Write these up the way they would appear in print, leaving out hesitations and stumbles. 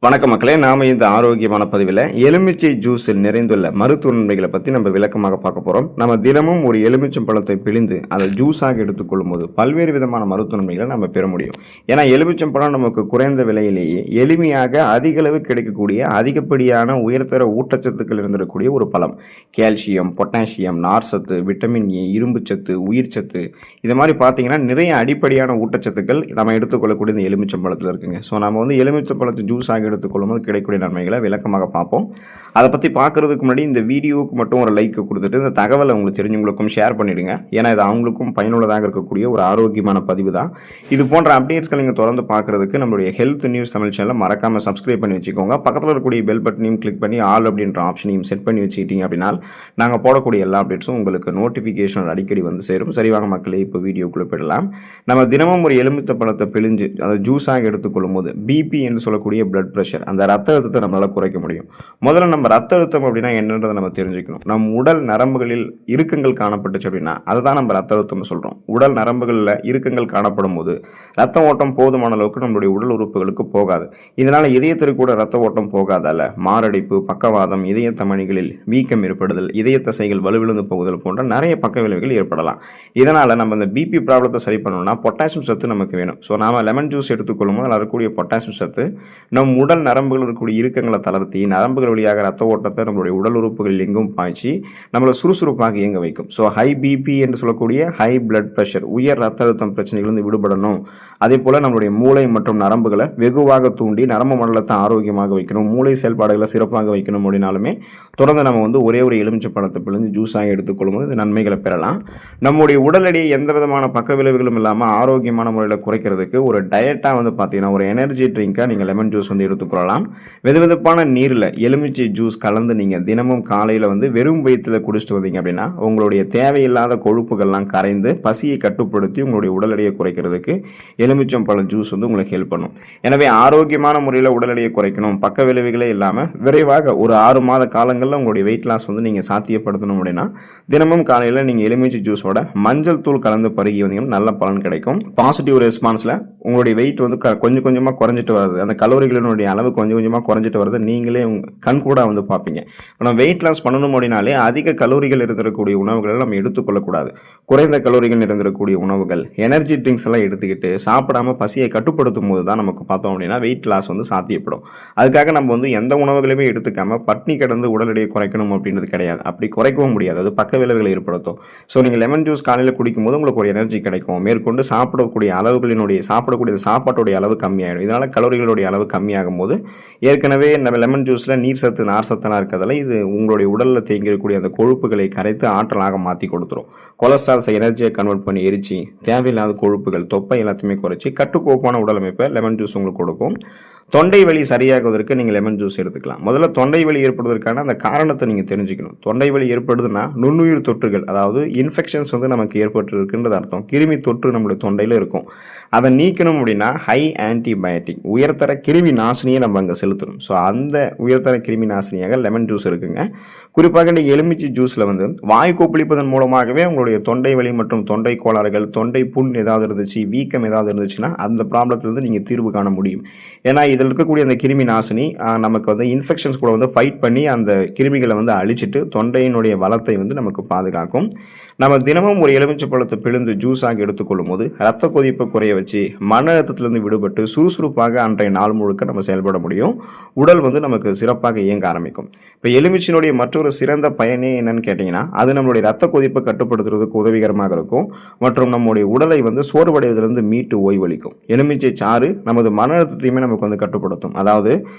வணக்க மக்களே, நாம இந்த ஆரோக்கியமான பதிவில் எலுமிச்சை ஜூஸில் நிறைந்துள்ள மருத்துவ நன்மைகளை பற்றி நம்ம விளக்கமாக பார்க்க போகிறோம். நம்ம தினமும் ஒரு எலுமிச்சம் பழத்தை பிழிந்து அதை ஜூஸாக எடுத்துக்கொள்ளும் போது பல்வேறு விதமான மருத்துவ நன்மைகளை நம்ம பெற முடியும். ஏன்னா எலுமிச்சம் பழம் நமக்கு குறைந்த விலையிலேயே எளிமையாக அதிக அளவு கிடைக்கக்கூடிய அதிகப்படியான உயர்தர ஊட்டச்சத்துக்கள் இருந்திருக்கக்கூடிய ஒரு பழம். கால்சியம், பொட்டாசியம், நார்சத்து, விட்டமின் ஏ, இரும்பு சத்து, உயிர் சத்து, இது மாதிரி பார்த்தீங்கன்னா நிறைய அடிப்படையான ஊட்டச்சத்துக்கள் நம்ம எடுத்துக்கொள்ளக்கூடிய இந்த எலுமிச்சம் பழத்தில் இருக்குங்க. ஸோ நம்ம வந்து எலுமிச்சம் பழத்தை ஜூஸாக எடுத்துக்கொள்ளும்போது கிடைக்கக்கூடிய நன்மைகளை விளக்கமாக பார்ப்போம். அதை பற்றி பார்க்கறதுக்கு முன்னாடி இந்த வீடியோவுக்கு மட்டும் ஒரு லைக் கொடுத்துட்டு இந்த தகவலை உங்களுக்கு தெரிஞ்சவங்களுக்கும் ஷேர் பண்ணிடுங்க. ஏன்னா இது அவங்களுக்கும் பயனுள்ளதாக இருக்கக்கூடிய ஒரு ஆரோக்கியமான பதிவு தான். இது போன்ற அப்டேட்ஸ்களை நீங்கள் தொடர்ந்து பார்க்கறதுக்கு நம்மளுடைய ஹெல்த் நியூஸ் தமிழ் சேனலை மறக்காமல் சப்ஸ்கிரைப் பண்ணி வச்சுக்கோங்க. பக்கத்தில் இருக்கக்கூடிய பெல் பட்டனையும் கிளிக் பண்ணி ஆல் அப்படின்ற ஆப்ஷனையும் செட் பண்ணி வச்சுக்கிட்டீங்க அப்படின்னா நாங்கள் போடக்கூடிய எல்லா அப்டேட்ஸும் உங்களுக்கு நோட்டிஃபிகேஷன் அடிக்கடி வந்து சேரும். சரிவாங்க மக்களே, இப்போ வீடியோக்குள்ளே போயிடலாம். நம்ம தினமும் ஒரு எலுமிச்சை பழத்தை பிழிஞ்சு அதை ஜூஸாக எடுத்துக்கொள்ளும் போது பிபி என்று சொல்லக்கூடிய பிளட் ப்ரெஷர், அந்த ரத்த அழுத்தத்தை நம்மளால் குறைக்க முடியும். முதல்ல நம்ம ரத்த அழுத்தம் அப்படின்னா என்னன்றதை நம்ம தெரிஞ்சுக்கணும். நம் உடல் நரம்புகளில் இறுக்கங்கள் காணப்பட்டுச்சு அப்படின்னா அதை தான் நம்ம ரத்த அழுத்தம்னு சொல்கிறோம். உடல் நரம்புகளில் இறுக்கங்கள் காணப்படும் போது ரத்த ஓட்டம் போதுமான அளவுக்கு நம்மளுடைய உடல் உறுப்புகளுக்கு போகாது. இதனால் இதயத்திற்கு கூட ரத்த ஓட்டம் போகாதால மாரடைப்பு, பக்கவாதம், இதய தமனிகளில் வீக்கம் ஏற்படுதல், இதய தசைகள் வலுவிழந்து போகுதல் போன்ற நிறைய பக்க விளைவுகள் ஏற்படலாம். இதனால் நம்ம இந்த பிபி ப்ராப்ளத்தை சரி பண்ணணும்னா பொட்டாசியம் சத்து நமக்கு வேணும். ஸோ நாம் லெமன் ஜூஸ் எடுத்துக்கொள்ளும் போது அதில் இருக்கக்கூடிய பொட்டாசியம் சத்து நம் உடல் நரம்புகள் இருக்கக்கூடிய இறுக்கங்களை தளர்த்தி நரம்புகள் வழியாக ரத்த ஓட்டத்தை நம்மளுடைய உடல் உறுப்புகள் எங்கும் பாய்ச்சி நம்மளை சுறுசுறுப்பாக இயங்க வைக்கும். ஸோ ஹை பிபி என்று சொல்லக்கூடிய ஹை பிளட் ப்ரெஷர், உயர் ரத்த அழுத்தம் பிரச்சனைகளிலிருந்து விடுபடணும். அதே போல் நம்மளுடைய மூளை மற்றும் நரம்புகளை வெகுவாக தூண்டி நரம்பு மண்டலத்தை ஆரோக்கியமாக வைக்கணும், மூளை செயல்பாடுகளை சிறப்பாக வைக்கணும் அப்படின்னாலுமே தொடர்ந்து நம்ம வந்து ஒரே ஒரு எலுமிச்சை பழத்தை பிழிஞ்சு ஜூஸாக எடுத்துக்கொள்ளும் போது நன்மைகளை பெறலாம். நம்முடைய உடல் எடையை எந்த விதமான பக்க விளைவுகளும் இல்லாமல் ஆரோக்கியமான முறையில் குறைக்கிறதுக்கு ஒரு டயட்டாக வந்து பார்த்தீங்கன்னா ஒரு எனர்ஜி ட்ரிங்காக நீங்கள் லெமன் ஜூஸ் வந்து எடுத்துக்கொள்ளலாம். வெதுவெதுப்பான நீரில் எலுமிச்சை ஜூஸ் கலந்து நீங்கள் தினமும் காலையில் வந்து வெறும் வயிற்றில் குடிச்சிட்டு வந்தீங்க அப்படின்னா உங்களுடைய தேவையில்லாத கொழுப்புகள்லாம் கரைந்து பசியை கட்டுப்படுத்தி உங்களுடைய உடல் எடையை குறைக்கிறதுக்கு எலுமிச்சம் பழம் ஜூஸ் வந்து உங்களுக்கு ஹெல்ப் பண்ணும். எனவே ஆரோக்கியமான முறையில் உடல் எடையை குறைக்கணும், பக்க விளைவுகளே இல்லாமல் விரைவாக ஒரு 6 மாத காலங்களில் உங்களுடைய வெயிட் லாஸ் வந்து நீங்கள் சாத்தியப்படுத்தணும் அப்படின்னா தினமும் காலையில் நீங்கள் எலுமிச்சை ஜூஸோட மஞ்சள் தூள் கலந்து பருகி வந்தீங்கன்னா நல்ல பலன் கிடைக்கும். பாசிட்டிவ் ரெஸ்பான்ஸில் உங்களுடைய வெயிட் வந்து கொஞ்சம் கொஞ்சமாக குறைஞ்சிட்டு வருது, அந்த கலோரிகளினுடைய அளவு கொஞ்சம் கொஞ்சமாக குறைஞ்சிட்டு வருது, நீங்களே கண் கூட வந்து பார்ப்பீங்க. நம்ம வெயிட் லாஸ் பண்ணணும் அப்படின்னாலே அதிக கலோரிகள் இருக்கக்கூடிய உணவுகளை நம்ம எடுத்துக்கொள்ளக்கூடாது. குறைந்த கலோரிகள் இருந்திருக்கக்கூடிய உணவுகள், எனர்ஜி ட்ரிங்க்ஸ் எல்லாம் எடுத்துக்கிட்டு சாப்பிடாம பசியை கட்டுப்படுத்தும் போது தான் நமக்கு பார்த்தோம் அப்படின்னா வெயிட் லாஸ் வந்து சாத்தியப்படும். அதுக்காக நம்ம வந்து எந்த உணவுகளையுமே எடுத்துக்காம பட்னி கிடந்து உடல் எடையை குறைக்கணும் அப்படின்றது கிடையாது. அப்படி குறைக்கவும் முடியாது, அது பக்க விளைவுகளை ஏற்படுத்தும். ஸோ நீங்கள் லெமன் ஜூஸ் காலையில் குடிக்கும்போது உங்களுக்கு ஒரு எனர்ஜி கிடைக்கும். மேற்கொண்டு சாப்பிடக்கூடிய அளவுகளினுடைய சாப்பிடக்கூடிய சாப்பாட்டுடைய அளவு கம்மியாகிடும். இதனால் கலோரிகளுடைய அளவு கம்மியாகும் போது ஏற்கனவே நம்ம லெமன் ஜூஸில் நீர் சத்து, நார் சத்தெல்லாம் இருக்கிறதால இது உங்களுடைய உடலில் தேங்கிருக்கக்கூடிய அந்த கொழுப்புகளை கரைத்து ஆற்றலாக மாற்றி கொடுத்துரும். கொலஸ்ட்ரால்ஸை எனர்ஜியை கன்வெர்ட் பண்ணி எரிச்சு தேவையில்லாத கொழுப்புகள், தொப்பை எல்லாத்தையுமே குறைச்சி கட்டுக்கோப்பான உடல் அமைப்பை லெமன் ஜூஸ் உங்களுக்கு கொடுக்கும். தொண்டை வலி சரியாகுவதற்கு நீங்கள் லெமன் ஜூஸ் எடுத்துக்கலாம். முதல்ல தொண்டை வலி ஏற்படுவதற்கான அந்த காரணத்தை நீங்கள் தெரிஞ்சுக்கணும். தொண்டை வலி ஏற்படுதுன்னா நுண்ணுயிர் தொற்றுகள், அதாவது இன்ஃபெக்ஷன்ஸ் வந்து நமக்கு ஏற்பட்டு இருக்குன்றது அர்த்தம். கிருமி தொற்று நம்மளுடைய தொண்டையில் இருக்கும். அதை நீக்கணும் அப்படின்னா ஹை ஆன்டிபயோட்டிக், உயர்தர கிருமி நாசினியை நம்ம அங்கே செலுத்தணும். ஸோ அந்த உயர்தர கிருமி நாசினியாக லெமன் ஜூஸ் இருக்குங்க. குறிப்பாக இந்த எலுமிச்சை ஜூஸில் வந்து வாய் கொப்பளிப்பதன் மூலமாகவே உங்களுடைய தொண்டை வலி மற்றும் தொண்டை கோளாறுகள், தொண்டை புண் ஏதாவது இருந்துச்சு, வீக்கம் ஏதாவது இருந்துச்சுன்னா அந்த ப்ராப்ளத்திலிருந்து நீங்கள் தீர்வு காண முடியும். ஏன்னா இதில் இருக்கக்கூடிய அந்த கிருமி நாசினி நமக்கு வந்து இன்ஃபெக்ஷன்ஸ் கூட வந்து ஃபைட் பண்ணி அந்த கிருமிகளை வந்து அழிச்சிட்டு தொண்டையினுடைய வளத்தை வந்து நமக்கு பாதுகாக்கும். நம்ம தினமும் ஒரு எலுமிச்சை பழத்தை பிழிந்து ஜூஸாக எடுத்துக்கொள்ளும் போது ரத்த கொதிப்பை குறைய வச்சு மன அழுத்தத்திலிருந்து விடுபட்டு சுறுசுறுப்பாக அன்றைய நாள் முழுக்க நம்ம செயல்பட முடியும். உடல் வந்து நமக்கு சிறப்பாக இயங்க ஆரம்பிக்கும். இப்போ எலுமிச்சையினுடைய மற்றொரு சிறந்த பயனே என்னன்னு கேட்டிங்கன்னா அது நம்மளுடைய ரத்த கொதிப்பை கட்டுப்படுத்துறதுக்கு உதவிகரமாக இருக்கும் மற்றும் நம்முடைய உடலை வந்து சோர்வடைவதிலிருந்து மீட்டு ஓய்வளிக்கும். எலுமிச்சை சாறு நமது மன அழுத்தத்தையுமே நமக்கு வந்து கட்டுப்படுத்தும். அதாவது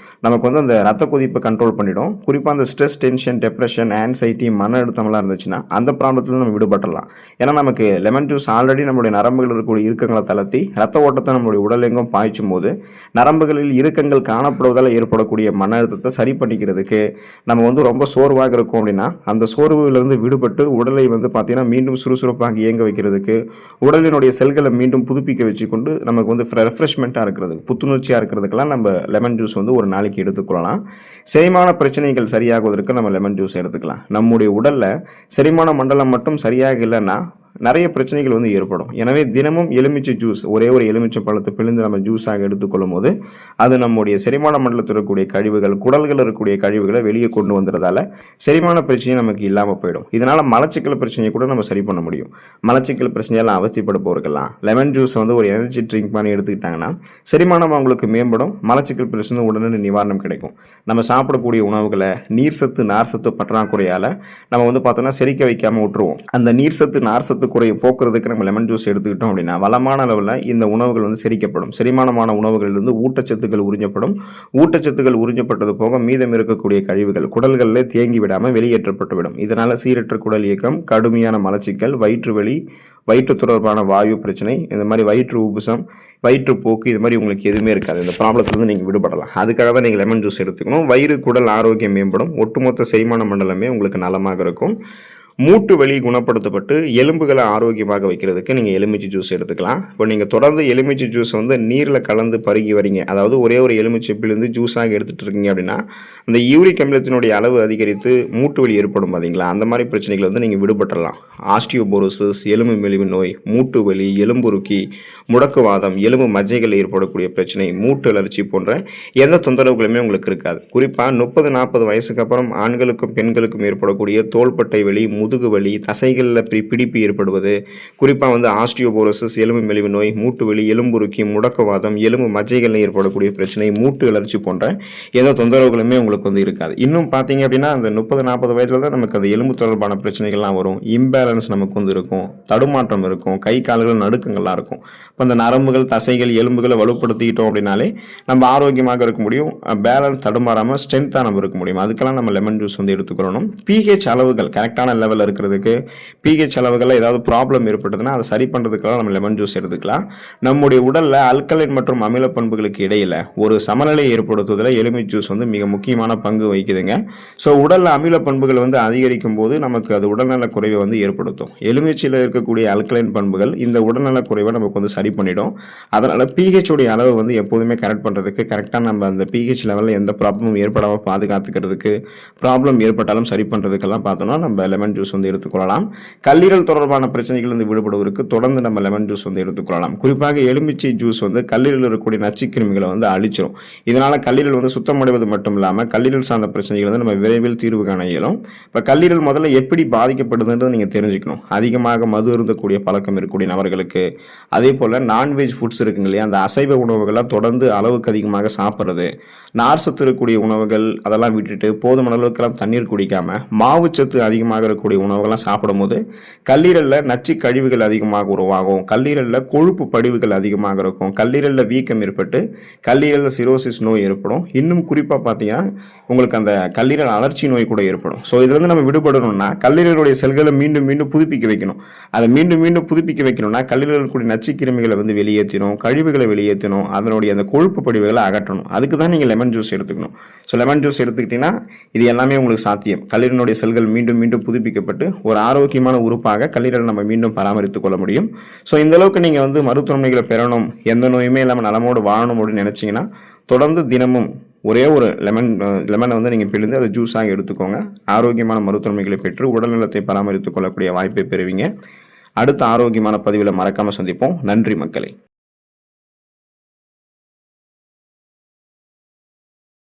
நமக்கு வந்து அந்த ரத்த கொதிப்பை கண்ட்ரோல் பண்ணிடும். குறிப்பாக அந்த ஸ்ட்ரெஸ், டென்ஷன், டிப்ரெஷன், ஆன்சைட்டி, மன அழுத்தம்லாம் இருந்துச்சுன்னா அந்த ப்ராப்ளத்தில் நம்ம விடுபட்டுடலாம். ஏன்னா நமக்கு லெமன் ஜூஸ் ஆல்ரெடி நம்மளுடைய நரம்புகள் இருக்கக்கூடிய இறுக்கங்களை தளர்த்தி ரத்த ஓட்டத்தை நம்மளுடைய உடல் எங்கும் பாய்ச்சும் போது நரம்புகளில் இறுக்கங்கள் காணப்படுவதால் ஏற்படக்கூடிய மன அழுத்தத்தை சரி பண்ணிக்கிறதுக்கு நம்ம வந்து ரொம்ப சோர்வாக இருக்கும் அப்படின்னா அந்த சோர்விலிருந்து விடுபட்டு உடலை வந்து பார்த்தீங்கன்னா மீண்டும் சுறுசுறுப்பாக இயங்க வைக்கிறதுக்கு, உடலினுடைய செல்களை மீண்டும் புதுப்பிக்க வச்சுக்கொண்டு நமக்கு வந்து ரெஃப்ரெஷ்மெண்ட்டாக இருக்கிறது, புத்துணர்ச்சியாக இருக்கிறதுக்கெல்லாம் நம்ம லெமன் ஜூஸ் வந்து ஒரு நாளைக்கு எடுத்துக்கொள்ளலாம். செரிமான பிரச்சனைகள் சரியாகுவதற்கு நம்ம லெமன் ஜூஸ் எடுத்துக்கலாம். நம்முடைய உடலில் செரிமான மண்டலம் மட்டும் சரியாக இல்லைன்னா நிறைய பிரச்சனைகள் வந்து ஏற்படும். எனவே தினமும் எலுமிச்சை ஜூஸ், ஒரே ஒரு எலுமிச்சை பழத்தை பிழிந்து நம்ம ஜூஸாக எடுத்துக்கொள்ளும் போது அது நம்முடைய செரிமான மண்டலத்தில் இருக்கக்கூடிய கழிவுகள், குடல்கள் இருக்கக்கூடிய கழிவுகளை வெளியே கொண்டு வந்துறதால செரிமான பிரச்சனை நமக்கு இல்லாமல் போயிடும். இதனால மலச்சிக்கல் பிரச்சனையை கூட நம்ம சரி பண்ண முடியும். மலச்சிக்கல் பிரச்சனையெல்லாம் அவஸ்தைப்படுபவர்கள்லாம் லெமன் ஜூஸ் வந்து ஒரு எனர்ஜி ட்ரிங்க் பண்ணி எடுத்துக்கிட்டாங்கன்னா செரிமானம் அவங்களுக்கு மேம்படும், மலச்சிக்கல் பிரச்சனை உடனே நிவாரணம் கிடைக்கும். நம்ம சாப்பிடக்கூடிய உணவுகளை நீர் சத்து நார் சத்து பற்றாக்குறையால் நம்ம வந்து பார்த்தோம்னா செரிக்க வைக்காமல் விட்டுருவோம். அந்த நீர் சத்து நார் சத்து குறையை போக்குறதுக்கு நம்ம லெமன் ஜூஸ் எடுத்துக்கிட்டோம் அப்படின்னா வளமான அளவில் இந்த உணவுகள் வந்து செரிக்கப்படும். செரிமானமான உணவுகளிலிருந்து ஊட்டச்சத்துக்கள் உறிஞ்சப்படும். ஊட்டச்சத்துக்கள் உறிஞ்சப்பட்டது போக மீதம் இருக்கக்கூடிய கழிவுகள் குடல்களில் தேங்கி விடாமல் வெளியேற்றப்பட்டுவிடும். இதனால் சீரற்ற குடல் இயக்கம், கடுமையான மலச்சிக்கல், வயிற்று வலி, வயிற்று தொடர்பான வாயு பிரச்சனை, இந்த மாதிரி வயிற்று உப்புசம், வயிற்றுப்போக்கு, இது மாதிரி உங்களுக்கு எதுவுமே இருக்காது. இந்த ப்ராப்ளத்துலேருந்து நீங்கள் விடுபடலாம். அதுக்காக தான் நீங்கள் லெமன் ஜூஸ் எடுத்துக்கணும். வயிறு குடல் ஆரோக்கியம் மேம்படும். ஒட்டுமொத்த செரிமான மண்டலமே உங்களுக்கு நலமாக இருக்கும். மூட்டு வலி குணப்படுத்தப்பட்டு எலும்புகளை ஆரோக்கியமாக வைக்கிறதுக்கு நீங்கள் எலுமிச்சை ஜூஸ் எடுத்துக்கலாம். இப்போ நீங்கள் தொடர்ந்து எலுமிச்சை ஜூஸ் வந்து நீரில் கலந்து பருகி வரீங்க, அதாவது ஒரே ஒரு எலுமிச்சை பிழிந்து ஜூஸாக எடுத்துகிட்டு இருக்கீங்க அப்படின்னா அந்த யூரிக் அமிலத்தினுடைய அளவு அதிகரித்து மூட்டு வலி ஏற்படும் பார்த்தீங்களா, அந்த மாதிரி பிரச்சனைகள் வந்து நீங்கள் விடுபட்டுடலாம். ஆஸ்டியோபோரோசிஸ், எலும்பு மெலிவு நோய், மூட்டு வலி, எலும்புருக்கி, முடக்குவாதம், எலும்பு மஜ்ஜைகள் ஏற்படக்கூடிய பிரச்சனை, மூட்டு அலர்ச்சி போன்ற எந்த தொந்தரவுகளுமே உங்களுக்கு இருக்காது. குறிப்பாக 30-40 வயசுக்கு அப்புறம் ஆண்களுக்கும் பெண்களுக்கும் ஏற்படக்கூடிய தோள்பட்டை வலி, முதுகு வலி, தசைகளில் பிடிப்பு ஏற்படுவது, குறிப்பாக வந்து ஆஸ்டியோபோரோசிஸ், எலும்பு மெலிவு நோய், மூட்டு வலி, எலும்புருக்கி, முடக்குவாதம், எலும்பு மஜ்ஜைகளில் ஏற்படக்கூடிய பிரச்சனை, மூட்டு அலர்ச்சி போன்ற எந்த தொந்தரவுகளுமே உங்களுக்கு வந்து இருக்காது. இன்னும் பார்த்தீங்க அப்படின்னா அந்த 30-40 வயதில் தான் நமக்கு அந்த எலும்பு தொடர்பான பிரச்சனைகள்லாம் வரும். இம்பேலன்ஸ் நமக்கு வந்து இருக்கும், தடுமாற்றம் இருக்கும், கை கால்கள் நடுக்கங்கள்லாம் இருக்கும். இப்போ அந்த நரம்புகள், தசைகள், எலும்புகளை வலுப்படுத்திக்கிட்டோம் அப்படின்னாலே நம்ம ஆரோக்கியமாக இருக்க முடியும். பேலன்ஸ் தடுமாறாமல் ஸ்ட்ரென்த்தாக நம்ம இருக்க முடியும். அதுக்கெல்லாம் நம்ம லெமன் ஜூஸ் வந்து எடுத்துக்கிறோம். பிஹெச் அளவுகள் கரெக்டான லெவலில் இருக்கிறதுக்கு, பிஹெச் அளவுகளில் ஏதாவது ப்ராப்ளம் ஏற்பட்டதுன்னா அதை சரி பண்ணுறதுக்கெல்லாம் நம்ம லெமன் ஜூஸ் எடுத்துக்கலாம். நம்முடைய உடலில் அல்கலைன் மற்றும் அமில பண்புகளுக்கு இடையில் ஒரு சமநிலை ஏற்படுத்துவதில் எலுமிச்சை ஜூஸ் வந்து மிக முக்கியமான பங்கு வகிக்குதுங்க. ஸோ உடலில் அமில பண்புகள் வந்து அதிகரிக்கும் போது நமக்கு அது உடல்நல குறைவை வந்து ஏற்படுத்தும். எலுமிச்சையில் இருக்கக்கூடிய அல்கலைன் பண்புகள் இந்த உடல்நல குறைவை நமக்கு வந்து சரி பண்ணிடும். அதனால் பிஹெச் உடைய அளவு வந்து எப்போதுமே கரெக்ட் பண்ணுறதுக்கு, கரெக்டாக நம்ம அந்த பிஹெச் லெவலில் எந்த ப்ராப்ளமும் ஏற்படாமல் பாதுகாத்துக்கிறதுக்கு, ப்ராப்ளம் ஏற்பட்டாலும் சரி பண்ணுறதுக்கெல்லாம் பார்த்தோம்னா நம்ம லெமன் ஜூஸ் வந்து எடுத்துக்கொள்ளலாம். கல்லீரல் தொடர்பான பிரச்சனைகள் வந்து விடுபடுவதற்கு தொடர்ந்து நம்ம லெமன் ஜூஸ் வந்து எடுத்துக்கொள்ளலாம். குறிப்பாக எலுமிச்சை ஜூஸ் வந்து கல்லீரலில் இருக்கக்கூடிய நச்சுக்கிருமிகளை வந்து அழிச்சிடும். இதனால் கல்லீரல் வந்து சுத்தமடைவது மட்டும் இல்லாமல் கல்லீரல் சார்ந்த பிரச்சனைகள் வந்து நம்ம விரைவில் தீர்வு காண இயலும். இப்போ கல்லீரல் முதல்ல எப்படி பாதிக்கப்படுதுன்றது நீங்கள் தெரிஞ்சுக்கணும். அதிகமாக மது அருந்தக்கூடிய பழக்கம் இருக்கக்கூடிய நபர்களுக்கு, அதே போல் நான்வெஜ் ஃபுட்ஸ் இருக்குங்க இல்லையா, அந்த அசைவ உணவுகள்லாம் தொடர்ந்து அளவுக்கு அதிகமாக சாப்பிட்றது, நார் சத்து இருக்கக்கூடிய உணவுகள் அதெல்லாம் விட்டுட்டு போதுமான அளவுக்குலாம் தண்ணீர் குடிக்காமல் மாவுச்சத்து அதிகமாக இருக்கக்கூடிய உணவுகள்லாம் சாப்பிடும்போது கல்லீரலில் நச்சு கழிவுகள் அதிகமாக உருவாகும். கல்லீரலில் கொழுப்பு படிவுகள் அதிகமாக இருக்கும். கல்லீரலில் வீக்கம் ஏற்பட்டு கல்லீரலில் சிரோசிஸ் நோய் ஏற்படும். இன்னும் குறிப்பாக பார்த்தீங்கன்னா உங்களுக்கு அந்த கல்லீரல் அலர்ச்சி நோய் கூட ஏற்படும். ஸோ இதுலேருந்து நம்ம விடுபடணும்னா கல்லீரலுடைய செல்களை மீண்டும் மீண்டும் புதுப்பிக்க வைக்கணும். அதை மீண்டும் மீண்டும் புதுப்பிக்க வைக்கணும்னா கல்லீரல் கூடிய நச்சு கிருமிகளை வந்து வெளியேற்றணும், கழிவுகளை வெளியேற்றணும், அதனுடைய அந்த கொழுப்பு படிவுகளை அகற்றணும். அதுக்கு தான் நீங்கள் லெமன் ஜூஸ் எடுத்துக்கணும். ஸோ லெமன் ஜூஸ் எடுத்துக்கிட்டிங்கன்னா இது எல்லாமே உங்களுக்கு சாத்தியம். கல்லீரலுடைய செல்கள் மீண்டும் மீண்டும் புதுப்பிக்கப்பட்டு ஒரு ஆரோக்கியமான உறுப்பாக கல்லீரல் நம்ம மீண்டும் பராமரித்துக் கொள்ள முடியும். ஸோ இந்த அளவுக்கு நீங்கள் வந்து மருத்துவமனைகளை பெறணும், எந்த நோயுமே இல்லாமல் நலமோடு வாழணும் அப்படின்னு நினச்சிங்கன்னா தொடர்ந்து தினமும் ஒரே ஒரு லெமனை வந்து நீங்கள் பிழிந்து அதை ஜூஸாக எடுத்துக்கோங்க. ஆரோக்கியமான மருத்துவமனைகளை பெற்று உடல்நலத்தை பராமரித்துக் கொள்ளக்கூடிய வாய்ப்பை பெறுவீங்க. அடுத்த ஆரோக்கியமான பதிவில் மறக்காமல் சந்திப்போம். நன்றி மக்களே.